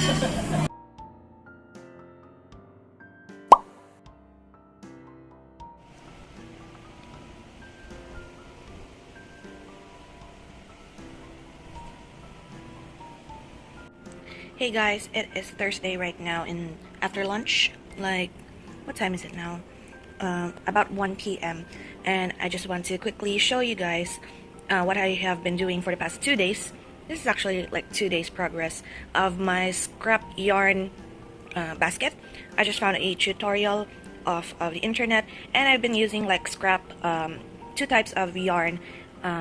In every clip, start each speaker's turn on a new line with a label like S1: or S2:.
S1: Hey guys, it is Thursday right now in after lunch. Like, what time is it now? About 1 p.m. And I just want to quickly show you guys what I have been doing for the past 2 days. This is actually like 2 days progress of my scrap yarn basket. I just found a tutorial of the internet, and I've been using like scrap, two types of yarn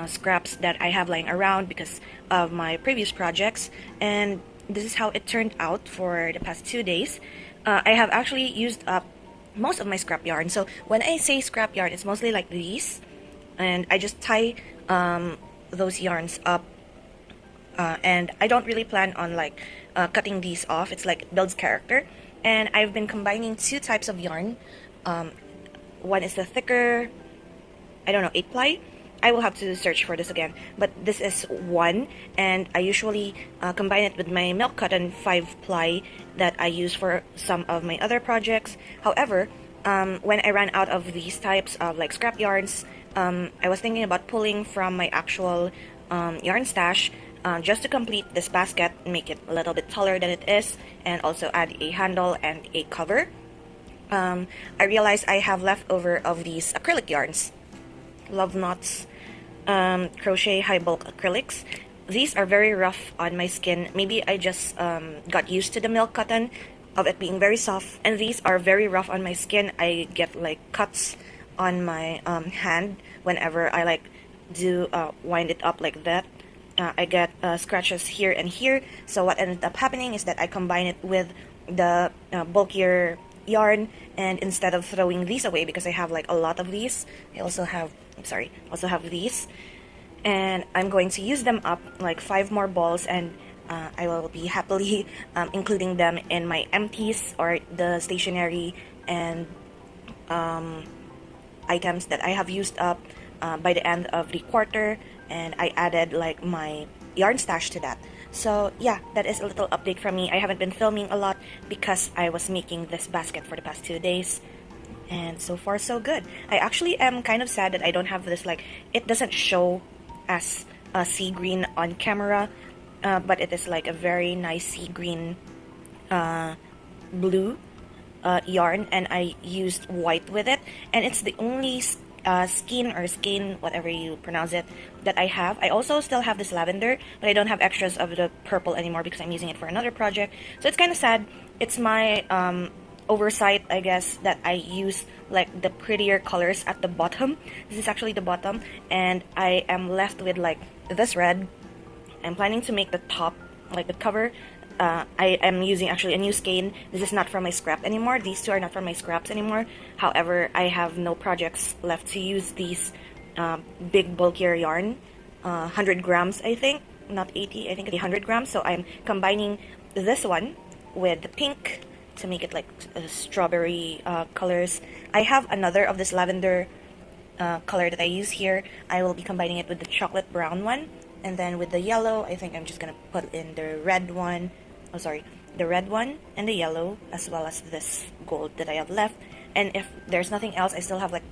S1: scraps that I have lying around because of my previous projects, and this is how it turned out for the past 2 days. I have actually used up most of my scrap yarn. So when I say scrap yarn, it's mostly like these, and I just tie those yarns up, and I don't really plan on like cutting these off. It's like it builds character, and I've been combining two types of yarn. One is the thicker, I don't know, 8-ply. I will have to search for this again, but this is one, and I usually combine it with my milk cotton 5-ply that I use for some of my other projects. However, when I ran out of these types of like scrap yarns, I was thinking about pulling from my actual yarn stash just to complete this basket, make it a little bit taller than it is, and also add a handle and a cover. I realized I have leftover of these acrylic yarns, Love Knots crochet high bulk acrylics. These are very rough on my skin. Maybe I just got used to the milk cotton of it being very soft, and these are very rough on my skin. I get like cuts on my hand whenever I like do wind it up like that. I get scratches here and here. So what ended up happening is that I combine it with the bulkier yarn, and instead of throwing these away, because I have like a lot of these, I also have these, and I'm going to use them up, like 5 more balls, and I will be happily including them in my empties or the stationery and items that I have used up by the end of the quarter. And I added like my yarn stash to that. So yeah, that is a little update from me. I haven't been filming a lot because I was making this basket for the past 2 days, and so far so good. I actually am kind of sad that I don't have this, like, it doesn't show as a sea green on camera, but it is like a very nice sea green blue yarn, and I used white with it, and it's the only skein, whatever you pronounce it, that I have. I also still have this lavender, but I don't have extras of the purple anymore because I'm using it for another project. So it's kind of sad. It's my oversight, I guess, that I use like the prettier colors at the bottom. This is actually the bottom, and I am left with like this red. I'm planning to make the top, like the cover. I am using actually a new skein. This is not from my scrap anymore. These two are not from my scraps anymore. However, I have no projects left to use these big bulkier yarn. 100 grams, I think, not 80. I think it's 100 grams. So I'm combining this one with the pink to make it like strawberry colors. I have another of this lavender color that I use here. I will be combining it with the chocolate brown one, and then with the yellow, I think I'm just gonna put in the red one. Oh, sorry, the red one and the yellow, as well as this gold that I have left. And if there's nothing else, I still have like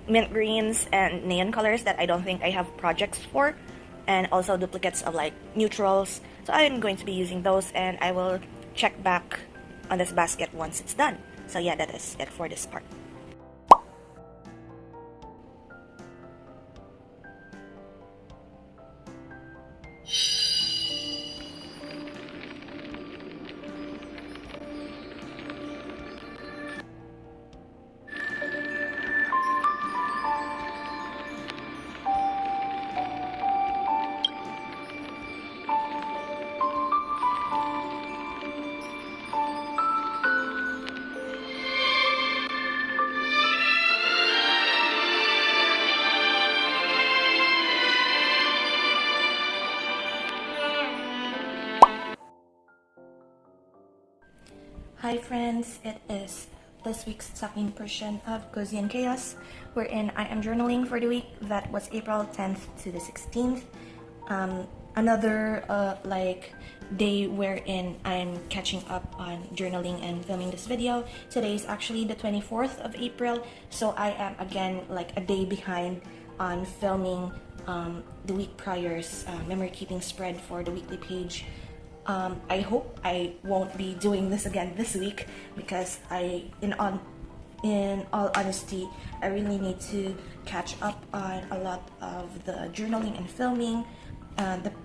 S1: mint greens and neon colors that I don't think I have projects for, and also duplicates of like neutrals. So I'm going to be using those, and I will check back on this basket once it's done. So yeah, that is it for this part. Hi friends, it is this week's second portion of Cozy and Chaos, wherein I am journaling for the week that was April 10th to the 16th. another like day wherein I'm catching up on journaling and filming this video. Today is actually the 24th of April, so I am again like a day behind on filming the week prior's memory keeping spread for the weekly page. I hope I won't be doing this again this week, because in all honesty, I really need to catch up on a lot of the journaling and filming.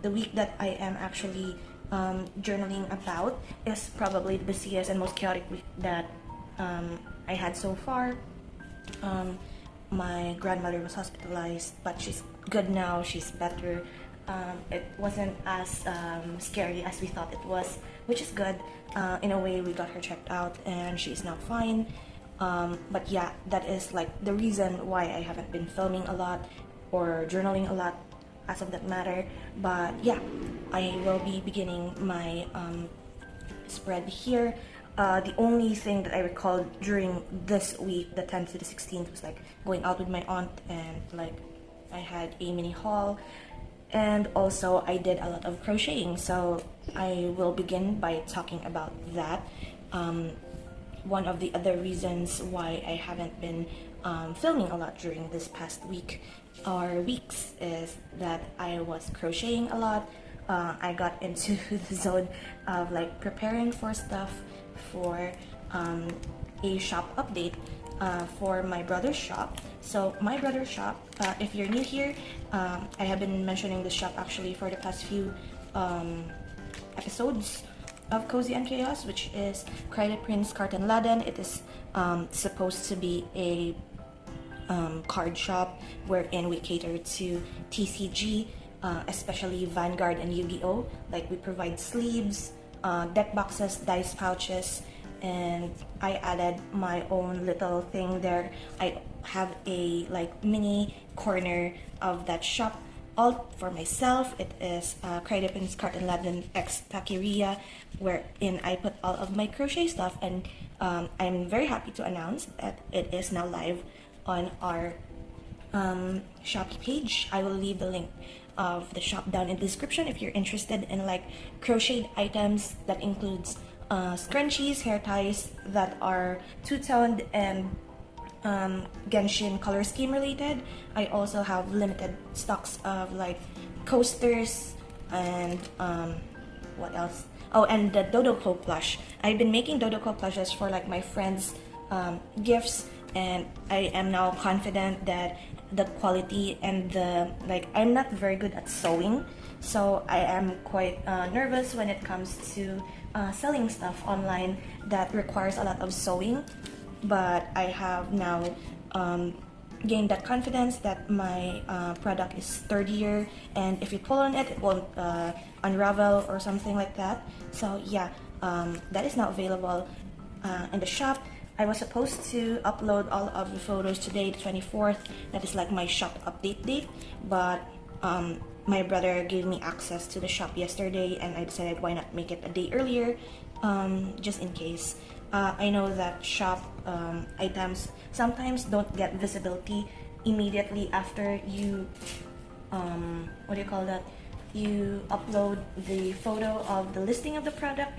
S1: The week that I am actually journaling about is probably the busiest and most chaotic week that I had so far. My grandmother was hospitalized, but she's good now, she's better. It wasn't as scary as we thought it was, which is good. In a way, we got her checked out and she's now fine. But yeah, that is like the reason why I haven't been filming a lot or journaling a lot as of that matter. But yeah, I will be beginning my spread here. The only thing that I recalled during this week, the 10th to the 16th, was like going out with my aunt, and like I had a mini haul, and also I did a lot of crocheting, so I will begin by talking about that. One of the other reasons why I haven't been filming a lot during this past week or weeks is that I was crocheting a lot. I got into the zone of like preparing for stuff for a shop update for my brother's shop. So my brother's shop, if you're new here, I have been mentioning this shop actually for the past few episodes of Cozy and Chaos, which is KREiDEPRINZ KARTENLADEN. It is supposed to be a card shop wherein we cater to TCG, especially Vanguard and Yu-Gi-Oh! Like we provide sleeves, deck boxes, dice pouches, and I added my own little thing there. I have a like mini corner of that shop all for myself. It is KREiDEPRINZ KARTENLADEN X Taqueria, wherein I put all of my crochet stuff, and I'm very happy to announce that it is now live on our Shopee page. I will leave the link of the shop down in the description if you're interested in like crocheted items that includes scrunchies, hair ties that are two-toned and Genshin color scheme related. I also have limited stocks of like coasters and what else? Oh, and the Dodoko plush. I've been making Dodoko plushes for like my friends' gifts, and I am now confident that the quality and the like, I'm not very good at sewing, so I am quite nervous when it comes to selling stuff online that requires a lot of sewing. But I have now gained that confidence that my product is sturdier, and if you pull on it, it won't unravel or something like that. So yeah, that is now available in the shop. I was supposed to upload all of the photos today, the 24th. That is like my shop update date, but my brother gave me access to the shop yesterday, and I decided why not make it a day earlier, just in case. I know that shop items sometimes don't get visibility immediately after you, what do you call that? You upload the photo of the listing of the product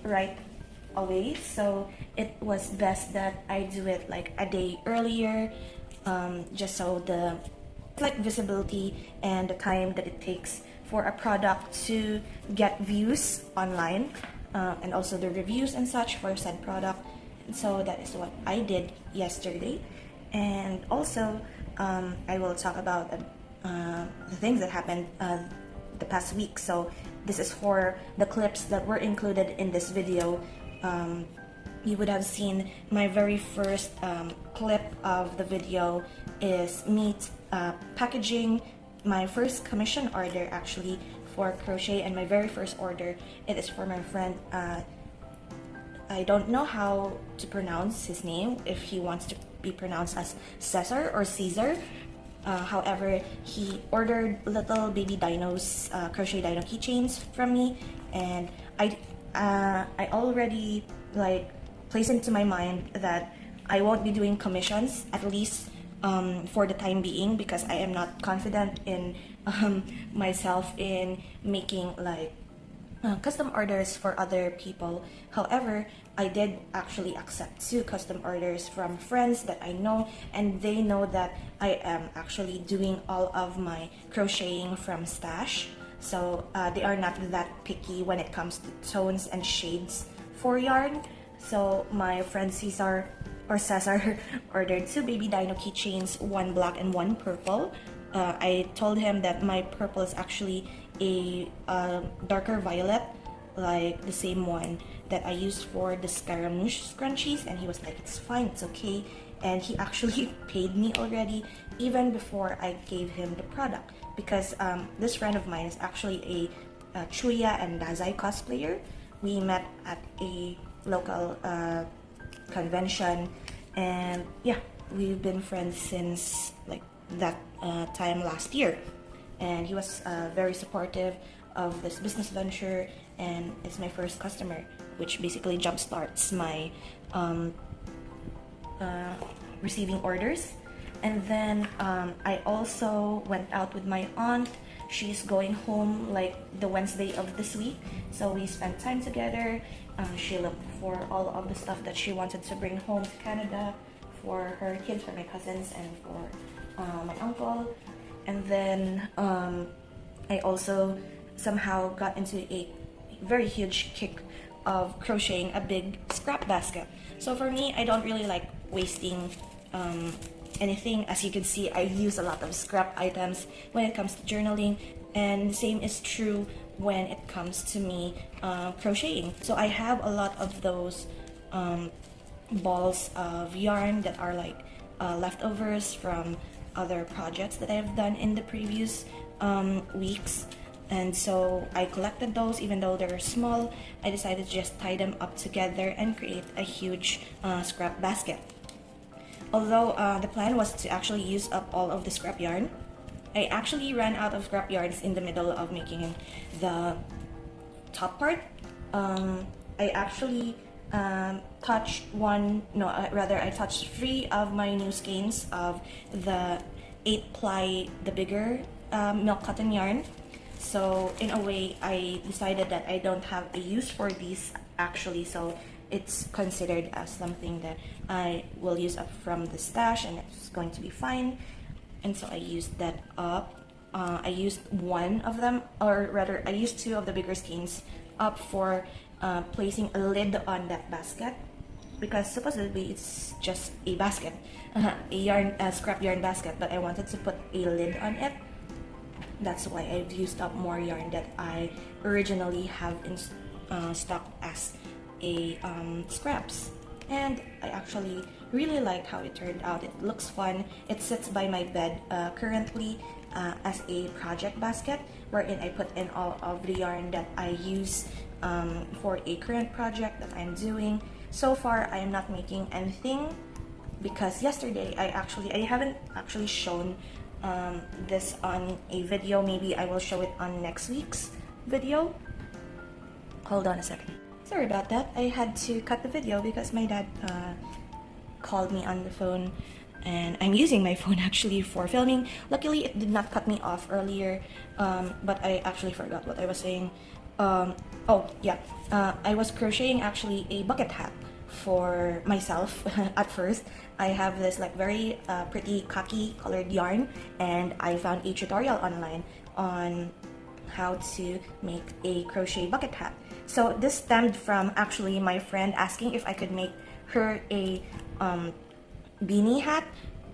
S1: right away. So it was best that I do it like a day earlier, just so the like visibility and the time that it takes for a product to get views online, and also the reviews and such for said product. And so that is what I did yesterday. And also I will talk about the things that happened the past week. So this is for the clips that were included in this video. You would have seen my very first clip of the video is me packaging my first commission order actually for crochet, and my very first order, it is for my friend, I don't know how to pronounce his name, if he wants to be pronounced as Cesar or Caesar. However, he ordered little baby dinos, crochet dino keychains from me, and I already like placed into my mind that I won't be doing commissions, at least for the time being, because I am not confident in myself in making like custom orders for other people. However, I did actually accept 2 custom orders from friends that I know, and they know that I am actually doing all of my crocheting from stash. So they are not that picky when it comes to tones and shades for yarn. So my friend Cesar ordered 2 baby dino keychains, 1 black and 1 purple. I told him that my purple is actually a darker violet, like the same one that I used for the Scaramouche scrunchies, and he was like, it's fine, it's okay. And he actually paid me already, even before I gave him the product, because this friend of mine is actually a Chuya and Dazai cosplayer. We met at a local convention, and yeah, we've been friends since like that time last year. And he was very supportive of this business venture, and it's my first customer, which basically jumpstarts my receiving orders. And then I also went out with my aunt. She's going home like the Wednesday of this week, so we spent time together. She looked for all of the stuff that she wanted to bring home to Canada for her kids, for my cousins, and for my uncle. And then I also somehow got into a very huge kick of crocheting a big scrap basket. So for me, I don't really like wasting anything. As you can see, I use a lot of scrap items when it comes to journaling, and same is true when it comes to me crocheting. So I have a lot of those balls of yarn that are like leftovers from other projects that I've done in the previous weeks. And so I collected those. Even though they're small, I decided to just tie them up together and create a huge scrap basket. Although the plan was to actually use up all of the scrap yarn, I actually ran out of scrap yarns in the middle of making the top part. I actually touched I touched 3 of my new skeins of the 8-ply, the bigger milk cotton yarn. So in a way, I decided that I don't have a use for these actually, so it's considered as something that I will use up from the stash, and it's going to be fine. And so I used that up. I used 1 of them, or rather I used 2 of the bigger skeins up for placing a lid on that basket, because supposedly it's just a basket, a scrap yarn basket, but I wanted to put a lid on it. That's why I've used up more yarn that I originally have in stock as a scraps. And I actually really liked how it turned out. It looks fun. It sits by my bed currently as a project basket, wherein I put in all of the yarn that I use for a current project that I'm doing. So far, I am not making anything, because yesterday I haven't actually shown this on a video. Maybe I will show it on next week's video. Hold on a second. Sorry about that. I had to cut the video because my dad called me on the phone, and I'm using my phone actually for filming. Luckily, it did not cut me off earlier, but I actually forgot what I was saying. Oh yeah, I was crocheting actually a bucket hat for myself. At first, I have this like very pretty khaki colored yarn, and I found a tutorial online on how to make a crochet bucket hat. So this stemmed from actually my friend asking if I could make her a beanie hat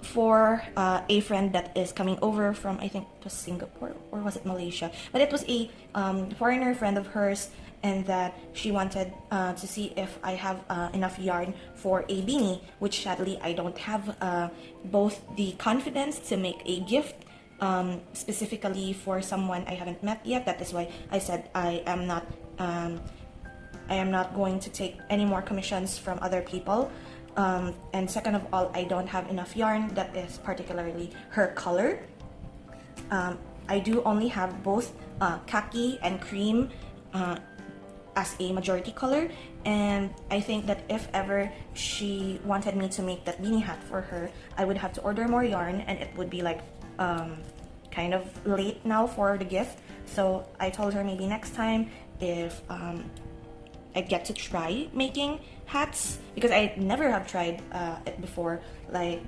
S1: for a friend that is coming over from, I think it was Singapore, or was it Malaysia, but it was a foreigner friend of hers, and that she wanted to see if I have enough yarn for a beanie, which sadly I don't have both the confidence to make a gift specifically for someone I haven't met yet. That is why I said I am not going to take any more commissions from other people. And second of all, I don't have enough yarn that is particularly her color. I do only have both khaki and cream as a majority color, and I think that if ever she wanted me to make that beanie hat for her, I would have to order more yarn, and it would be like kind of late now for the gift. So I told her maybe next time if I get to try making hats, because I never have tried it before. Like,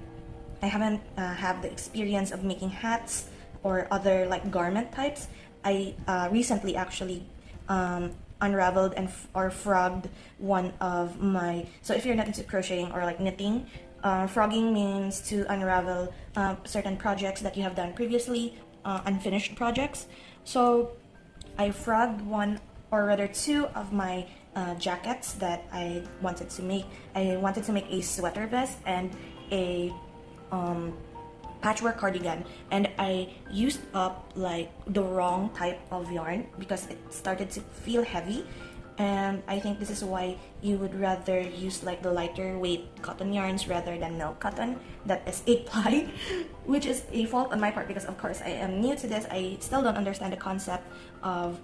S1: I haven't had the experience of making hats or other like garment types. I recently actually unraveled and or frogged one of my, so if you're not into crocheting or like knitting, frogging means to unravel certain projects that you have done previously, unfinished projects. So I frogged one, or rather two, of my jackets that I wanted to make. I wanted to make a sweater vest and a patchwork cardigan, and I used up like the wrong type of yarn because it started to feel heavy, and I think this is why you would rather use like the lighter weight cotton yarns rather than milk cotton that is 8-ply, which is a fault on my part because of course I am new to this. I still don't understand the concept of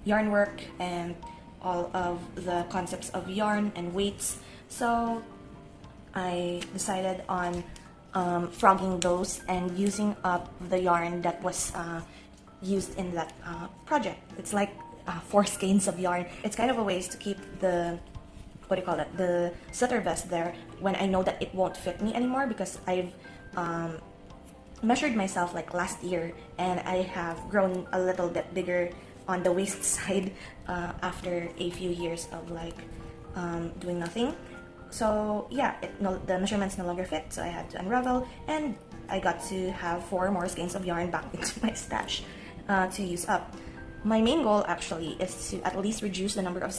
S1: yarn work and all of the concepts of yarn and weights, so I decided on frogging those and using up the yarn that was used in that project. It's like 4 skeins of yarn. It's kind of a ways to keep the, what do you call it, the sweater vest there when I know that it won't fit me anymore, because I've measured myself like last year and I have grown a little bit bigger on the waist side after a few years of like doing nothing. So yeah, the measurements no longer fit, so I had to unravel, and I got to have 4 more skeins of yarn back into my stash to use up. My main goal actually is to at least reduce the number of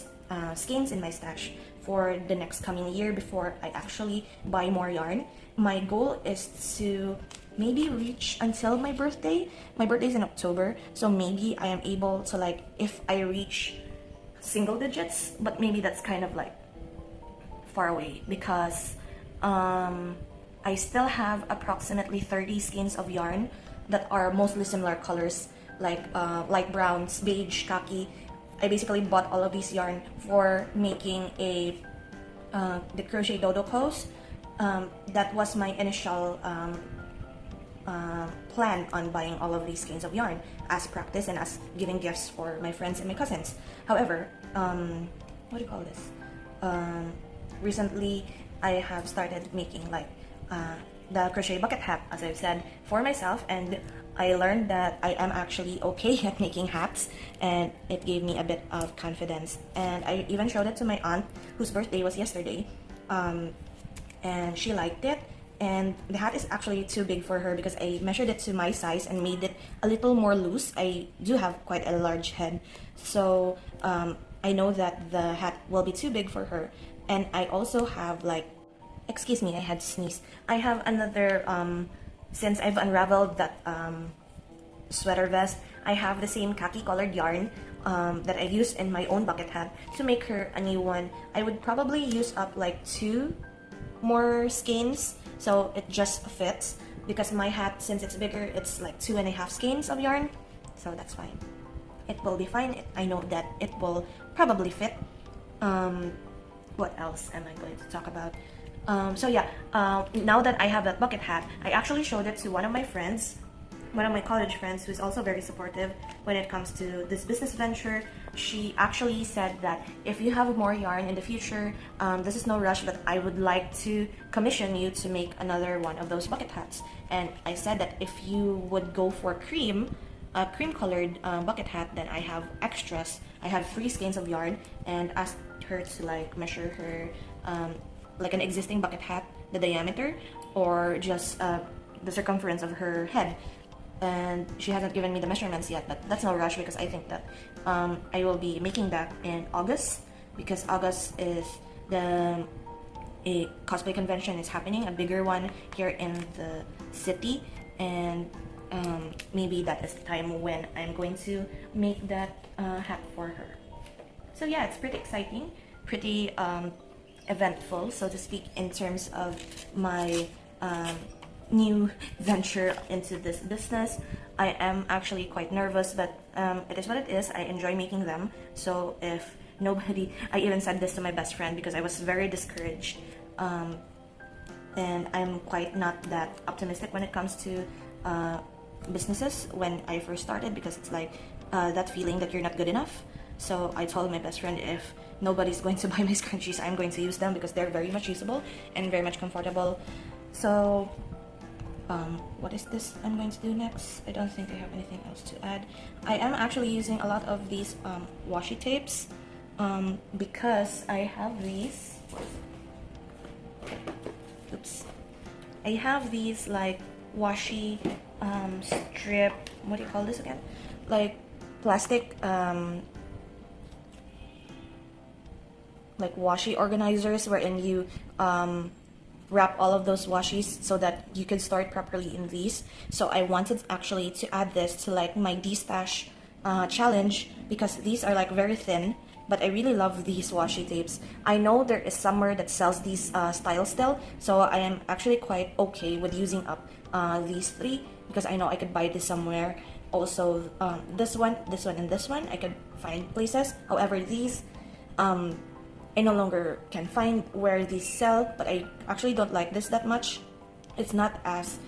S1: skeins in my stash for the next coming year before I actually buy more yarn. My goal is to maybe reach until my birthday. My birthday is in October, so maybe I am able to, like, if I reach single digits, but maybe that's kind of like far away because I still have approximately 30 skeins of yarn that are mostly similar colors, like light browns, beige, khaki. I basically bought all of these yarn for making the crochet dodo clothes. That was my initial plan on buying all of these skeins of yarn as practice and as giving gifts for my friends and my cousins. However, what do you call this? Recently, I have started making like the crochet bucket hat, as I've said, for myself, and I learned that I am actually okay at making hats, and it gave me a bit of confidence. And I even showed it to my aunt, whose birthday was yesterday, and she liked it. And the hat is actually too big for her because I measured it to my size and made it a little more loose. I do have quite a large head, so I know that the hat will be too big for her. And I also have like, excuse me, I had to sneeze. I have another, since I've unraveled that sweater vest, I have the same khaki colored yarn that I used in my own bucket hat to make her a new one. I would probably use up like 2 more skeins, so it just fits, because my hat, since it's bigger, it's like 2.5 skeins of yarn, so that's fine. It will be fine. I know that it will probably fit. What else am I going to talk about? So yeah, now that I have that bucket hat, I actually showed it to one of my friends, one of my college friends, who's also very supportive when it comes to this business venture. She actually said that if you have more yarn in the future, this is no rush, but I would like to commission you to make another one of those bucket hats. And I said that if you would go for cream colored bucket hat, then I have extras. I have 3 skeins of yarn, and asked her to like measure her like an existing bucket hat, the diameter, or just the circumference of her head. And she hasn't given me the measurements yet, but that's no rush because I think that I will be making that in August, because August is a cosplay convention is happening, a bigger one here in the city, and maybe that is the time when I'm going to make that hat for her. So yeah, it's pretty exciting, pretty eventful, so to speak, in terms of my new venture into this business. I am actually quite nervous, but it is what it is. I enjoy making them. So if nobody, I even said this to my best friend because I was very discouraged. And I'm quite not that optimistic when it comes to businesses when I first started, because it's like that feeling that you're not good enough. So I told my best friend, if nobody's going to buy my scrunchies, I'm going to use them because they're very much usable and very much comfortable. So what is this I'm going to do next? I don't think I have anything else to add. I am actually using a lot of these washi tapes because I have these. Oops. I have these like washi strip, what do you call this again? Like plastic like washi organizers, wherein you wrap all of those washis so that you can store it properly in these. So I wanted actually to add this to like my de-stash challenge, because these are like very thin, but I really love these washi tapes. I know there is somewhere that sells these styles still, so I am actually quite okay with using up these three, because I know I could buy this somewhere. Also this one, and this one I could find places. However, these I no longer can find where these sell, but I actually don't like this that much. It's not as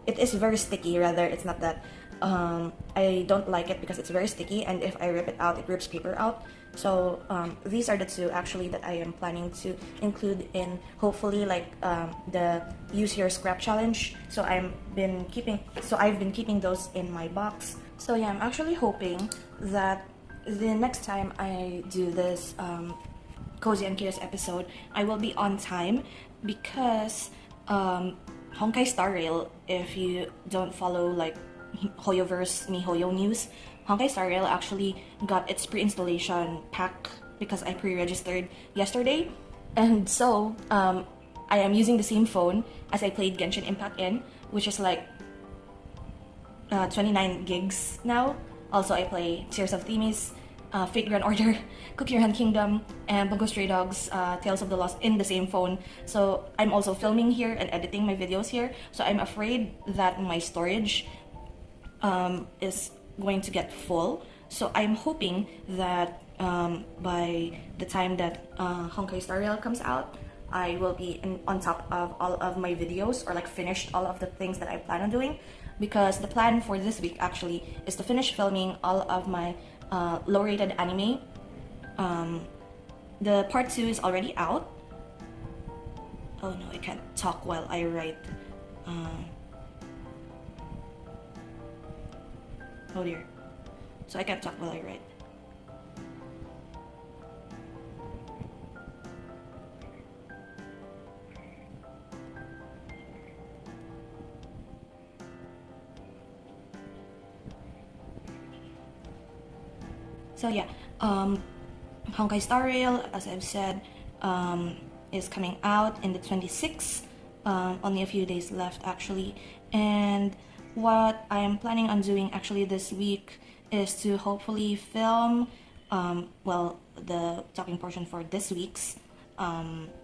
S1: it is very sticky, rather. It's not that I don't like it because it's very sticky, and if I rip it out, it rips paper out. So these are the two actually that I am planning to include in, hopefully, like the use your scrap challenge. So I've been keeping those in my box. So yeah, I'm actually hoping that the next time I do this Cozy and Curious episode, I will be on time, because Honkai Star Rail, if you don't follow like Hoyoverse MiHoYo news, Honkai Star Rail actually got its pre-installation pack because I pre-registered yesterday. And so I am using the same phone as I played Genshin Impact in, which is like 29 gigs now. Also, I play Tears of Themis, Fate Grand Order, Cookie Run Kingdom, and Bungo Stray Dogs, Tales of the Lost in the same phone. So I'm also filming here and editing my videos here. So I'm afraid that my storage is going to get full. So I'm hoping that by the time that Honkai Star Rail comes out, I will be on top of all of my videos, or like finished all of the things that I plan on doing. Because the plan for this week actually is to finish filming all of my low-rated anime. The part 2 is already out. Oh no, I can't talk while I write. Oh dear. So I can't talk while I write. So yeah, Honkai Star Rail, as I've said, is coming out in the 26th. Only a few days left actually. And what I am planning on doing actually this week is to hopefully film, well, the talking portion for this week's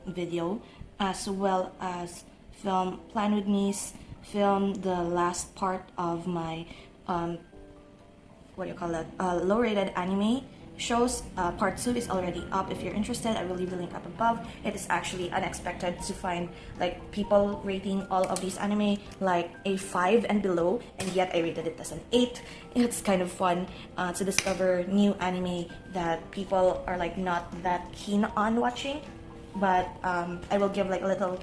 S1: video, as well as plan with me's, film the last part of my what do you call it, low-rated anime shows. Part 2 is already up. If you're interested, I will leave the link up above. It is actually unexpected to find like people rating all of these anime like a 5 and below, and yet I rated it as an 8. It's kind of fun to discover new anime that people are like not that keen on watching. But I will give like a little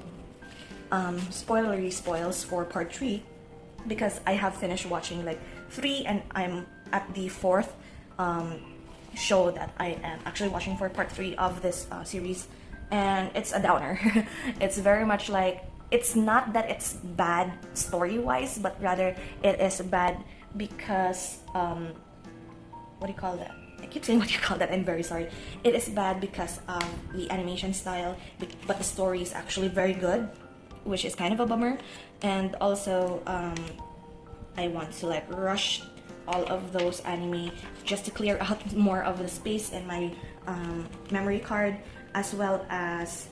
S1: spoilery spoils for part 3, because I have finished watching like 3 and I'm at the 4th show that I am actually watching for part 3 of this series, and it's a downer. It's very much like, it's not that it's bad story-wise, but rather it is bad because what do you call that? I keep saying what you call that, I'm very sorry. It is bad because of the animation style, but the story is actually very good, which is kind of a bummer. And also I want to like rush all of those anime just to clear out more of the space in my memory card, as well as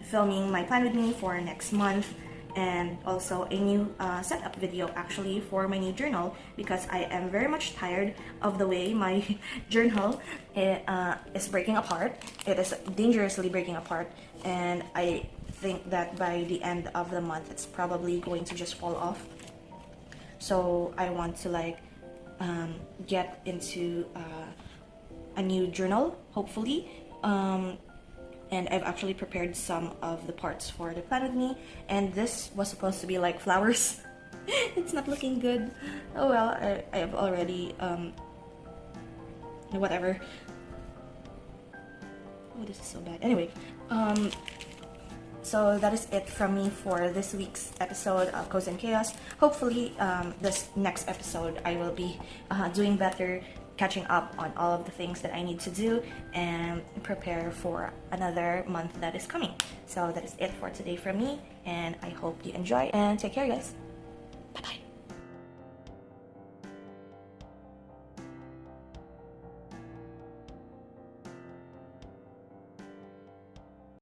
S1: filming my plan with me for next month. and also a new setup video actually for my new journal, because I am very much tired of the way my journal is breaking apart. It is dangerously breaking apart, and I think that by the end of the month it's probably going to just fall off. So I want to like get into a new journal, hopefully. And I've actually prepared some of the parts for the plan with me, and this was supposed to be like flowers. It's not looking good. Oh well, I have already whatever. Oh, this is so bad. Anyway, so that is it from me for this week's episode of Cozy and Chaos. Hopefully, this next episode I will be doing better, catching up on all of the things that I need to do and prepare for another month that is coming. So that is it for today from me, and I hope you enjoy and take care, guys.